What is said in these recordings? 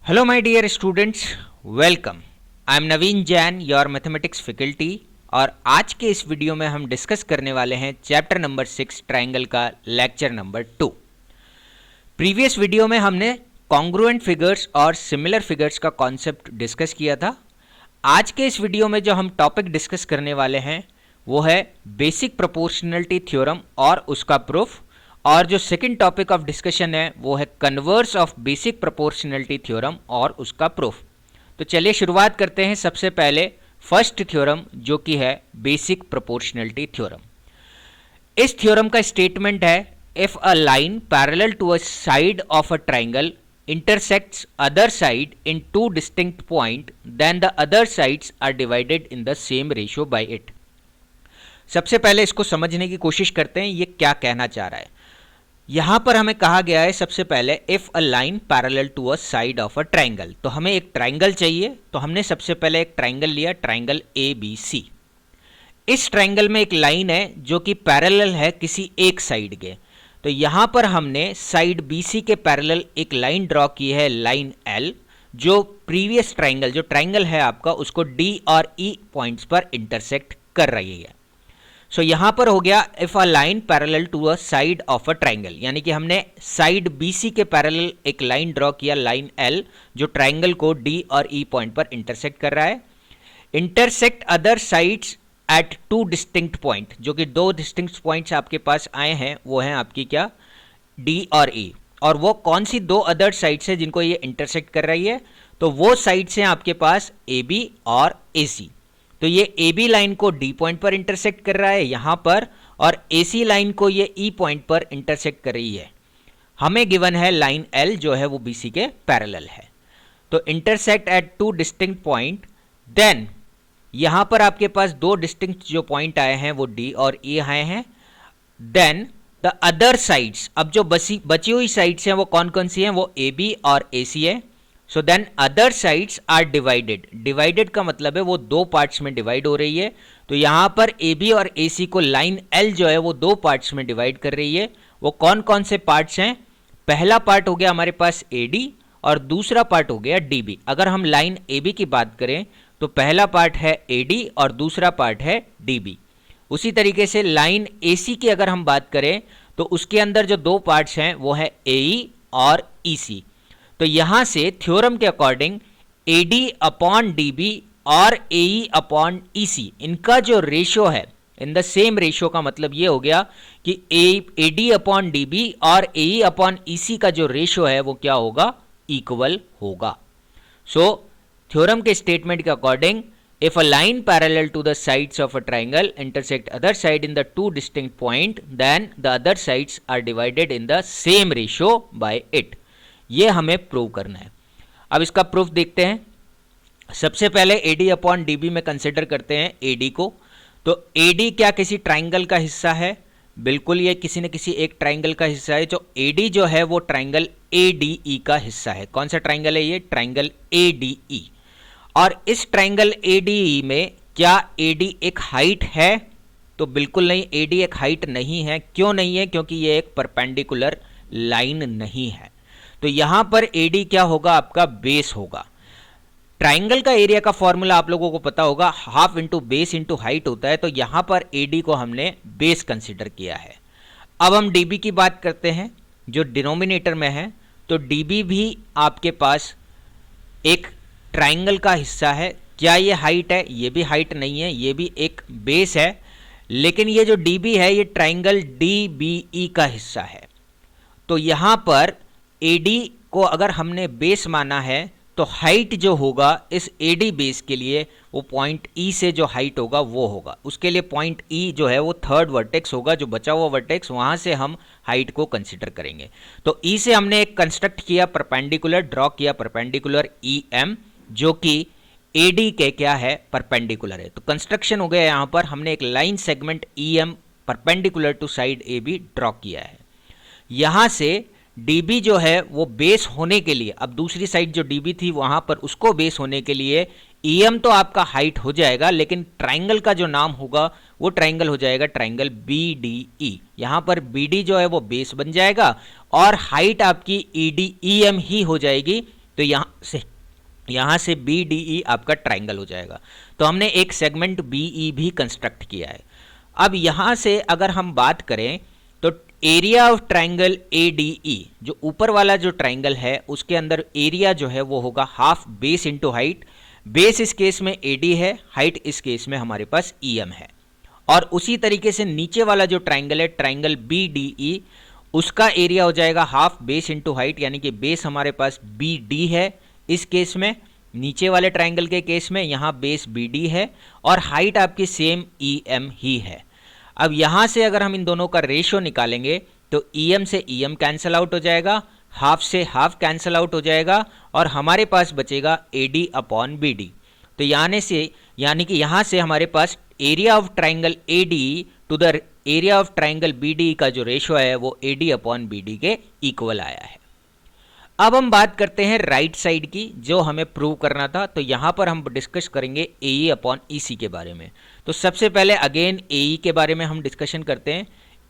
Hello my dear students, welcome. I am Naveen Jain, your mathematics faculty. और आज के इस वीडियो में हम डिस्कस करने वाले हैं चैप्टर नंबर 6 ट्रायंगल का लेक्चर नंबर 2। प्रीवियस वीडियो में हमने कॉन्ग्रुएंट फिगर्स और सिमिलर फिगर्स का कॉन्सेप्ट डिस्कस किया था। आज के इस वीडियो में जो हम टॉपिक डिस्कस करने वाले हैं वो है बेसिक प्रोपोर्शनलिटी थ्योरम और उसका प्रूफ। और जो सेकंड टॉपिक ऑफ डिस्कशन है वो है converse of basic proportionality theorem और उसका प्रूफ। तो चलिए शुरुआत करते हैं सबसे पहले फर्स्ट थ्योरम जो कि है बेसिक प्रोपोर्शनलिटी थ्योरम। इस थ्योरम का स्टेटमेंट है if a line parallel to a side of a triangle intersects other side in two distinct point then the other sides are divided in the same ratio by it। सबसे पहले इसको समझने की कोशिश करते हैं ये क्या कहना चाह रहा है। यहां पर हमें कहा गया है सबसे पहले if a line parallel to a side of a triangle, तो हमें एक ट्राइंगल चाहिए। तो हमने सबसे पहले एक ट्राइंगल लिया, ट्राइंगल ए बी सी। इस ट्राइंगल में एक लाइन है जो कि पैरेलल है किसी एक साइड के। तो यहां पर हमने साइड BC के पैरेलल एक लाइन ड्रॉ की है, लाइन L, जो प्रीवियस ट्राइंगल जो ट्राइंगल है आपका उसको D और E पॉइंट्स पर इंटरसेक्ट कर रही है। सो यहां पर हो गया if a line parallel to a side of a triangle, यानी कि हमने साइड BC के पैरेलल एक लाइन ड्रॉ किया, लाइन L, जो ट्राइंगल को D और E पॉइंट पर इंटरसेक्ट कर रहा है। Intersect other sides at two distinct point, जो कि दो डिस्टिंक्ट पॉइंट्स आपके पास आए हैं वो हैं आपकी क्या, D और E। और वो कौन सी दो अदर साइड्स है जिनको ये इंटरसेक्ट कर रही है, तो वो साइड्स हैं आपके पास AB और AC। तो ये AB लाइन को D पॉइंट पर इंटरसेक्ट कर रहा है यहां पर, और AC लाइन को ये E पॉइंट पर इंटरसेक्ट कर रही है। हमें गिवन है लाइन L जो है वो BC के पैरेलल है। तो intersect at two distinct point, then यहां पर आपके पास दो डिस्टिंक्ट जो पॉइंट आए हैं वो D और E आए हैं। देन द अदर साइड्स, अब जो बची हुई साइड्स हैं वो कौन कौन सी हैं, वो AB और AC है। So then other sides are divided. Divided का मतलब है वो दो पार्ट्स में डिवाइड हो रही है। तो यहां पर AB और AC को लाइन L जो है वो दो पार्ट्स में डिवाइड कर रही है। वो कौन कौन से पार्ट्स हैं, पहला पार्ट हो गया हमारे पास AD और दूसरा पार्ट हो गया DB। अगर हम लाइन AB की बात करें तो पहला पार्ट है AD और दूसरा पार्ट है DB। उसी तरीके से लाइन AC की अगर हम बात करें तो उसके अंदर जो दो पार्ट्स हैं वो है AE और EC। तो यहां से थ्योरम के अकॉर्डिंग AD अपॉन DB और AE अपॉन EC इनका जो रेशियो है, इन द सेम रेशियो का मतलब ये हो गया कि AD अपॉन DB और AE अपॉन EC का जो रेशियो है वो क्या होगा, इक्वल होगा। सो थ्योरम के स्टेटमेंट के according if a line parallel to the sides of a triangle intersect other side in the two distinct point then the other sides are divided in the same ratio by it. ये हमें prove करना है। अब इसका proof देखते हैं। सबसे पहले AD अपॉन DB में कंसिडर करते हैं AD को। तो AD क्या किसी ट्राइंगल का हिस्सा है, बिल्कुल ये किसी न किसी एक ट्राइंगल का हिस्सा है। जो AD जो है वो ट्राइंगल ADE का हिस्सा है। कौन सा ट्राइंगल है ये, ट्राइंगल ADE। और इस ट्राइंगल ADE में क्या AD एक हाइट है, तो बिल्कुल नहीं, AD एक हाइट नहीं है। क्यों नहीं है, क्योंकि ये एक परपेंडिकुलर लाइन नहीं है। तो यहां पर AD क्या होगा, आपका बेस होगा। ट्राइंगल का एरिया का फॉर्मूला आप लोगों को पता होगा, half into base into height होता है। तो यहां पर AD को हमने बेस कंसिडर किया है। अब हम DB की बात करते हैं जो डिनोमिनेटर में है। तो DB भी आपके पास एक ट्राइंगल का हिस्सा है। क्या ये हाइट है, ये भी हाइट नहीं है, ये भी एक बेस है। लेकिन ये जो DB है ये ट्राइंगल DBE का हिस्सा है। तो यहां पर AD को अगर हमने बेस माना है तो हाइट जो होगा इस AD बेस के लिए वो पॉइंट E से जो हाइट होगा वो होगा। उसके लिए पॉइंट E जो है वो थर्ड वर्टेक्स होगा, जो बचा हुआ वर्टेक्स वहां से हम हाइट को कंसिडर करेंगे। तो E से हमने एक कंस्ट्रक्ट किया परपेंडिकुलर, ड्रॉ किया परपेंडिकुलर EM, जो कि AD के क्या है, परपेंडिकुलर है। तो कंस्ट्रक्शन हो गया, यहां पर हमने एक line segment EM perpendicular to side AB draw किया है। यहां से DB जो है वो बेस होने के लिए, अब दूसरी साइड जो DB थी वहां पर उसको बेस होने के लिए EM तो आपका हाइट हो जाएगा, लेकिन ट्राइंगल का जो नाम होगा वो ट्राइंगल हो जाएगा ट्राइंगल BDE। यहां पर BD जो है वो बेस बन जाएगा और हाइट आपकी EM ही हो जाएगी। तो यहाँ से बी डी ई आपका ट्राइंगल हो जाएगा। तो हमने एक सेगमेंट बी ई भी कंस्ट्रक्ट किया है। अब यहाँ से अगर हम बात करें तो area of triangle A D E, जो ऊपर वाला जो ट्राइंगल है उसके अंदर एरिया जो है वो होगा half base into height. Base इस केस में ए डी है, हाइट इस केस में हमारे पास ई एम है। और उसी तरीके से नीचे वाला जो ट्राइंगल है ट्राइंगल बी डी ई, उसका एरिया हो जाएगा हाफ बेस इंटू हाइट, यानी कि बेस हमारे पास बी डी है इस केस में, नीचे वाले ट्राइंगल के केस में यहाँ बेस बी डी है और हाइट आपकी सेम ई एम ही है। अब यहाँ से अगर हम इन दोनों का रेशियो निकालेंगे तो ई एम से ई एम कैंसिल आउट हो जाएगा, हाफ से हाफ कैंसिल आउट हो जाएगा और हमारे पास बचेगा A D upon B D. तो यानी कि यहाँ से हमारे पास area of triangle A D to the area of triangle B D का जो रेशियो है वो A D upon B D के इक्वल आया है। अब हम बात करते हैं राइट साइड की, जो हमें प्रूव करना था। तो यहाँ पर हम डिस्कस करेंगे ए ई अपॉन ई सी के बारे में। तो सबसे पहले अगेन ए ई के बारे में हम डिस्कशन करते हैं।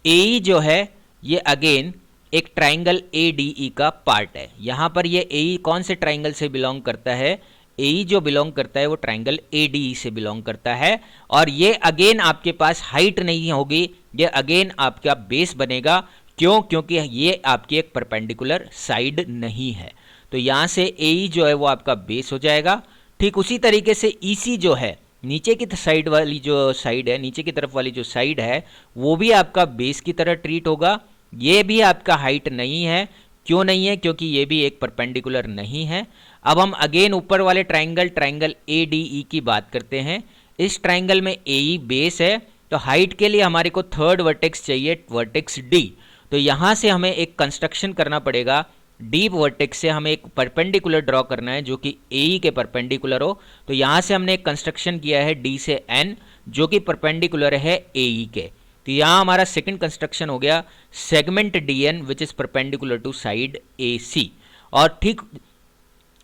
ए ई जो है ये अगेन एक ट्राइंगल ए डी ई का पार्ट है। यहाँ पर ये ए ई कौन से ट्राइंगल से बिलोंग करता है? ए ई जो बिलोंग करता है वो ट्राइंगल ए डी ई से बिलोंग करता है। और ये अगेन आपके पास हाइट नहीं होगी, ये अगेन आपका बेस बनेगा। क्यों? क्योंकि ये आपकी एक परपेंडिकुलर साइड नहीं है। तो यहाँ से ए ई जो है वो आपका बेस हो जाएगा। ठीक उसी तरीके से ई सी जो है नीचे की साइड वाली जो साइड है, नीचे की तरफ वाली जो साइड है वो भी आपका बेस की तरह ट्रीट होगा। ये भी आपका हाइट नहीं है। क्यों नहीं है? क्योंकि ये भी एक परपेंडिकुलर नहीं है। अब हम अगेन ऊपर वाले ट्राइंगल ए डी ई की बात करते हैं। इस ट्राइंगल में ए ई बेस है, तो हाइट के लिए हमारे को थर्ड वर्टेक्स चाहिए, वर्टेक्स डी। तो यहाँ से हमें एक कंस्ट्रक्शन करना पड़ेगा। डीप वर्टेक्स से हमें एक परपेंडिकुलर ड्रॉ करना है जो कि ए ई के परपेंडिकुलर हो। तो यहाँ से हमने एक कंस्ट्रक्शन किया है डी से एन, जो कि परपेंडिकुलर है ए ई के। तो यहाँ हमारा सेकंड कंस्ट्रक्शन हो गया segment D N which is perpendicular to side A C. और ठीक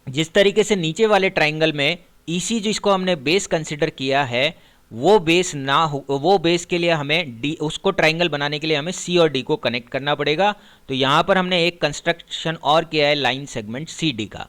जिस तरीके से नीचे वाले ट्राइंगल में ई सी जिसको हमने बेस कंसिडर किया है वो बेस ना हो, वो बेस के लिए हमें डी, उसको ट्राइंगल बनाने के लिए हमें सी और डी को कनेक्ट करना पड़ेगा। तो यहाँ पर हमने एक कंस्ट्रक्शन और किया है लाइन सेगमेंट सी डी का।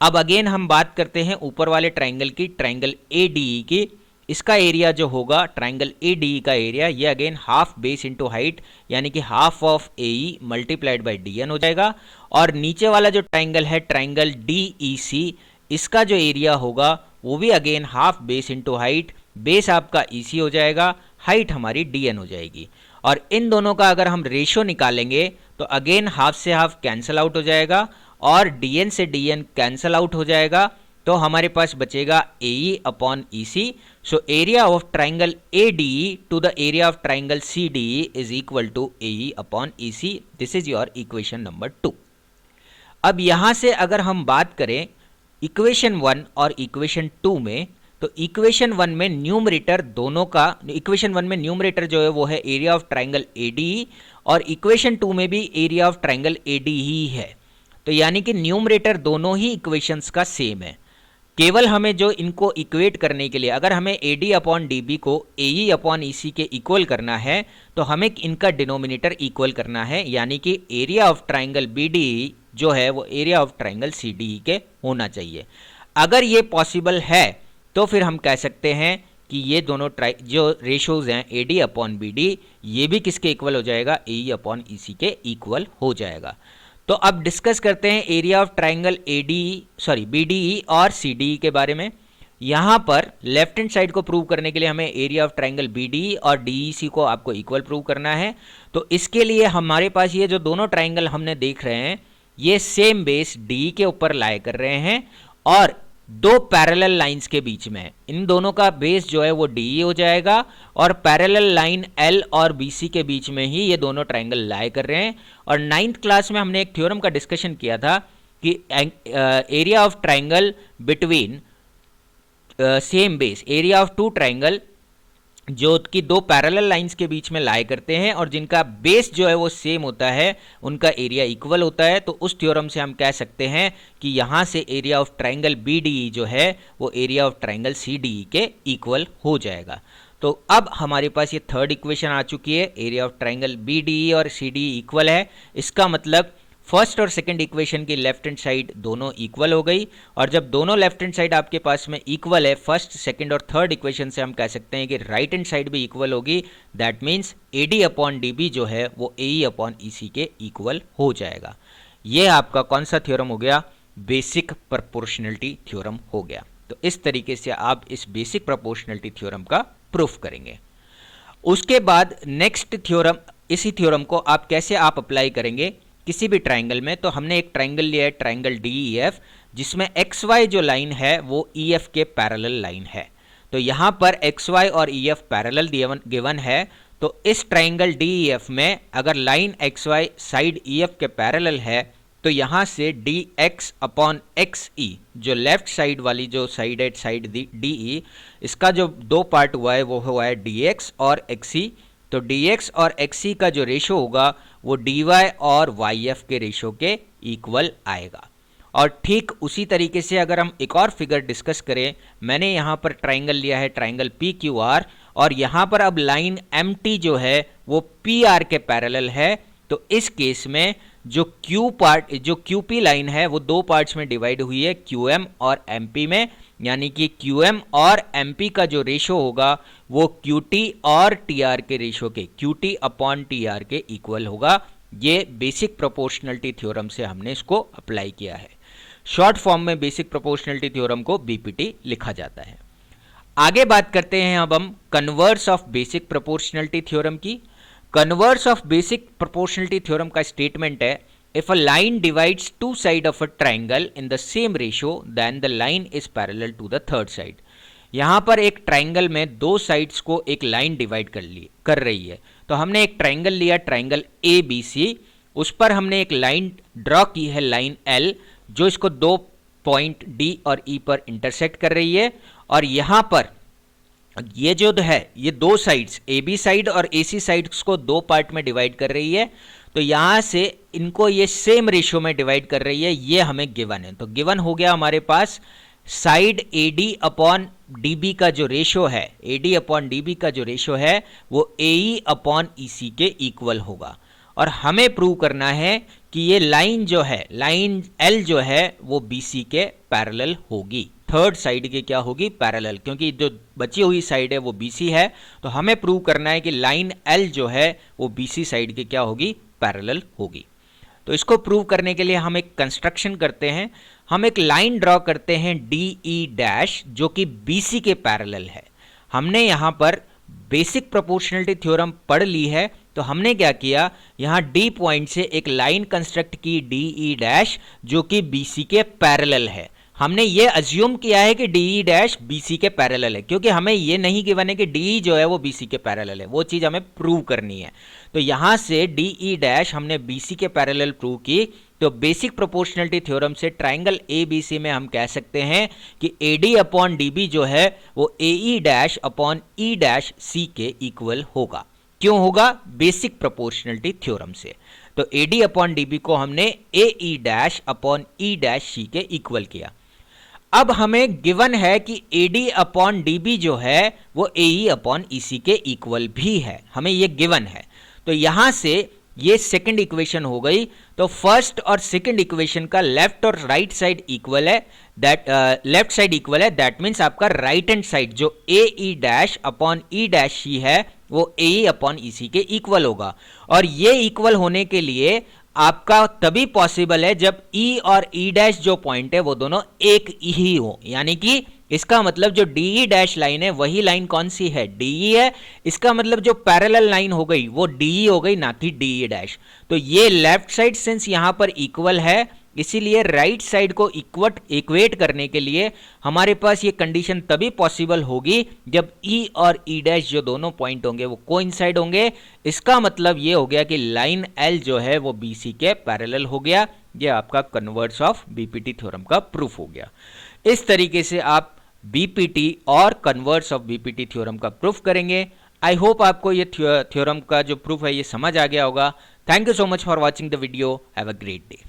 अब अगेन हम बात करते हैं ऊपर वाले ट्राइंगल की, ट्राइंगल ए डी ई की। इसका एरिया जो होगा ट्राइंगल ए डी ई का एरिया, ये again half base into height, यानी कि half of A E multiplied by D N हो जाएगा। और नीचे वाला जो ट्राइंगल है ट्राइंगल डी ई सी, इसका जो एरिया होगा वो भी again half base into height, base आपका ई सी हो जाएगा, हाइट हमारी डी एन हो जाएगी। और इन दोनों का अगर हम रेशियो निकालेंगे तो अगेन हाफ से हाफ कैंसिल आउट हो जाएगा और डी एन से डी एन कैंसिल आउट हो जाएगा। तो हमारे पास बचेगा A E upon E C. So area of triangle A D E to the area of triangle C D E is equal to A E upon E C. This is your equation number 2। अब यहाँ से अगर हम बात करें equation 1 और equation 2 में, तो इक्वेशन 1 में न्यूमरेटर दोनों का, इक्वेशन 1 में न्यूमरेटर जो है वो है area of triangle A D E और इक्वेशन 2 में भी area of triangle A D ही है। तो यानी कि न्यूमरेटर दोनों ही इक्वेशंस का सेम है। केवल हमें जो इनको इक्वेट करने के लिए, अगर हमें A D upon D B को ए ई अपॉन ई सी के इक्वल करना है तो हमें इनका डिनोमिनेटर इक्वल करना है, यानी कि area of triangle B D E जो है वो area of triangle C D E के होना चाहिए। अगर ये पॉसिबल है तो फिर हम कह सकते हैं कि ये दोनों जो रेशोज हैं A D upon B D, ये भी किसके इक्वल हो जाएगा? ए ई अपॉन ई सी के इक्वल हो जाएगा। तो अब डिस्कस करते हैं area of triangle B D E और सी डी ई के बारे में। यहाँ पर लेफ्ट हैंड साइड को प्रूव करने के लिए हमें area of triangle B D E और डी ई सी को आपको इक्वल प्रूव करना है। तो इसके लिए हमारे पास ये जो दोनों ट्राइंगल हमने देख रहे हैं ये सेम बेस डी के ऊपर लाए कर रहे हैं और दो पैरेलल लाइंस के बीच में, इन दोनों का बेस जो है वो डी हो जाएगा और पैरेलल लाइन एल और बी सी के बीच में ही ये दोनों ट्राइंगल लाए कर रहे हैं। और 9th क्लास में हमने एक थ्योरम का डिस्कशन किया था कि area of triangle between same base, area of two triangle जो कि दो पैरेलल लाइंस के बीच में लाए करते हैं और जिनका बेस जो है वो सेम होता है, उनका एरिया इक्वल होता है। तो उस थ्योरम से हम कह सकते हैं कि यहाँ से area of triangle B D E जो है वो area of triangle C D E के इक्वल हो जाएगा। तो अब हमारे पास ये थर्ड इक्वेशन आ चुकी है, area of triangle B D E और सी डी ई इक्वल है। इसका मतलब फर्स्ट और सेकंड इक्वेशन की लेफ्ट हैंड साइड दोनों इक्वल हो गई, और जब दोनों लेफ्ट हैंड साइड आपके पास में इक्वल है फर्स्ट, सेकंड और थर्ड इक्वेशन से हम कह सकते हैं कि राइट हैंड साइड भी इक्वल होगी। That means AD upon DB जो है वो AE अपॉन EC के इक्वल हो जाएगा। ये आपका कौन सा थ्योरम हो गया? बेसिक प्रोपोर्शनलिटी थ्योरम हो गया। तो इस तरीके से आप इस बेसिक प्रोपोर्शनलिटी थ्योरम का प्रूफ करेंगे। उसके बाद नेक्स्ट थ्योरम, इसी थ्योरम को आप कैसे अप्लाई करेंगे किसी भी ट्राइंगल में। तो हमने एक ट्राइंगल लिया है, ट्राइंगल DEF, जिसमें XY जो लाइन है वो EF के पैरेलल लाइन है। तो यहाँ पर XY और EF पैरेलल गिवन है। तो इस ट्राइंगल DEF में अगर लाइन XY साइड EF के पैरेलल है तो यहाँ से dx अपॉन XE, जो लेफ्ट साइड वाली जो साइड है साइड DE, इसका जो दो पार्ट हुआ है वो हुआ है dx और XE। तो dx और XE का जो रेशो होगा वो dy और yf के रेशो के इक्वल आएगा। और ठीक उसी तरीके से अगर हम एक और फिगर डिस्कस करें, मैंने यहाँ पर ट्राइंगल लिया है ट्राइंगल PQR, और यहाँ पर अब लाइन MT जो है वो PR के पैरेलल है। तो इस केस में जो QP लाइन है वो दो पार्ट्स में डिवाइड हुई है, QM और MP में, यानी कि QM और MP का जो रेशो होगा वो QT और TR के रेशो के QT अपॉन TR के इक्वल होगा। ये बेसिक प्रोपोर्शनलिटी थ्योरम से हमने इसको अप्लाई किया है। शॉर्ट फॉर्म में बेसिक प्रोपोर्शनलिटी थ्योरम को BPT लिखा जाता है। आगे बात करते हैं अब हम converse of basic proportionality theorem की। Converse of basic proportionality theorem का स्टेटमेंट है, if a line divides two side of a triangle in the same ratio then the line is parallel to the third side. यहाँ पर एक triangle में दो sides को एक लाइन डिवाइड कर रही है। तो हमने एक ट्राइंगल लिया, ट्राइंगल ABC, उस पर हमने एक लाइन ड्रॉ की है, लाइन L, जो इसको दो पॉइंट D और E पर इंटरसेक्ट कर रही है। और यहाँ पर ये जो है ये दो साइड्स AB साइड और AC साइड्स को दो पार्ट में डिवाइड कर रही है। तो यहाँ से इनको ये सेम रेशियो में डिवाइड कर रही है, ये हमें गिवन है। तो गिवन हो गया हमारे पास साइड AD अपॉन DB का जो रेशियो है, AD अपॉन DB का जो रेशियो है वो AE अपॉन EC के इक्वल होगा। और हमें प्रूव करना है कि ये लाइन जो है, लाइन L जो है वो BC के पैरेलल होगी, थर्ड साइड के क्या होगी? पैरेलल, क्योंकि जो बची हुई साइड है वो BC है। तो हमें प्रूव करना है कि लाइन L जो है वो BC साइड के क्या होगी? पैरेलल होगी। तो इसको प्रूव करने के लिए हम एक कंस्ट्रक्शन करते हैं, हम एक लाइन ड्रॉ करते हैं DE डैश, जो कि BC के पैरेलल है। हमने यहाँ पर बेसिक प्रोपोर्शनलिटी थ्योरम पढ़ ली है, तो हमने क्या किया, यहाँ D पॉइंट से एक लाइन कंस्ट्रक्ट की DE डैश, जो कि BC के पैरेलल है। हमने ये अज्यूम किया है कि DE डैश BC के पैरेलल है, क्योंकि हमें ये नहीं गिवन है कि DE जो है वो BC के पैरेलल है, वो चीज़ हमें प्रूव करनी है। तो यहाँ से DE डैश हमने BC के पैरेलल प्रूव की। तो बेसिक प्रोपोर्शनलिटी थ्योरम से ट्राइंगल ABC में हम कह सकते हैं कि AD अपॉन DB जो है वो AE dash upon E dash C के इक्वल होगा। क्यों होगा? बेसिक प्रोपोर्शनलिटी थ्योरम से। तो AD अपॉन DB को हमने AE dash upon E dash C के इक्वल किया। अब हमें गिवन है कि AD अपॉन DB जो है वो AE अपॉन EC के इक्वल भी है, हमें ये गिवन है। तो यहाँ से ये सेकंड इक्वेशन हो गई। तो फर्स्ट और सेकंड इक्वेशन का लेफ्ट और राइट साइड इक्वल है, लेफ्ट साइड इक्वल है, दैट मीन्स आपका राइट हैंड साइड जो AE dash upon E dash C है वो AE अपॉन EC के इक्वल होगा। और ये इक्वल होने के लिए आपका तभी पॉसिबल है जब E और E डैश जो पॉइंट है वो दोनों एक ही हो, यानी कि इसका मतलब जो DE डैश लाइन है वही लाइन कौन सी है? DE है। इसका मतलब जो पैरेलल लाइन हो गई वो DE हो गई, ना कि DE डैश। तो ये लेफ्ट साइड सिंस यहाँ पर इक्वल है, इसीलिए राइट साइड को इक्वेट करने के लिए हमारे पास ये कंडीशन तभी पॉसिबल होगी जब E और E डैश जो दोनों पॉइंट होंगे वो कोइंसाइड होंगे। इसका मतलब ये हो गया कि लाइन L जो है वो BC के पैरेलल हो गया। ये आपका कन्वर्स ऑफ BPT थ्योरम का प्रूफ हो गया। इस तरीके से आप BPT और कन्वर्स ऑफ BPT थ्योरम का प्रूफ करेंगे। आई होप आपको ये थ्योरम का जो प्रूफ है ये समझ आ गया होगा। Thank you so much for watching the video. Have a great day.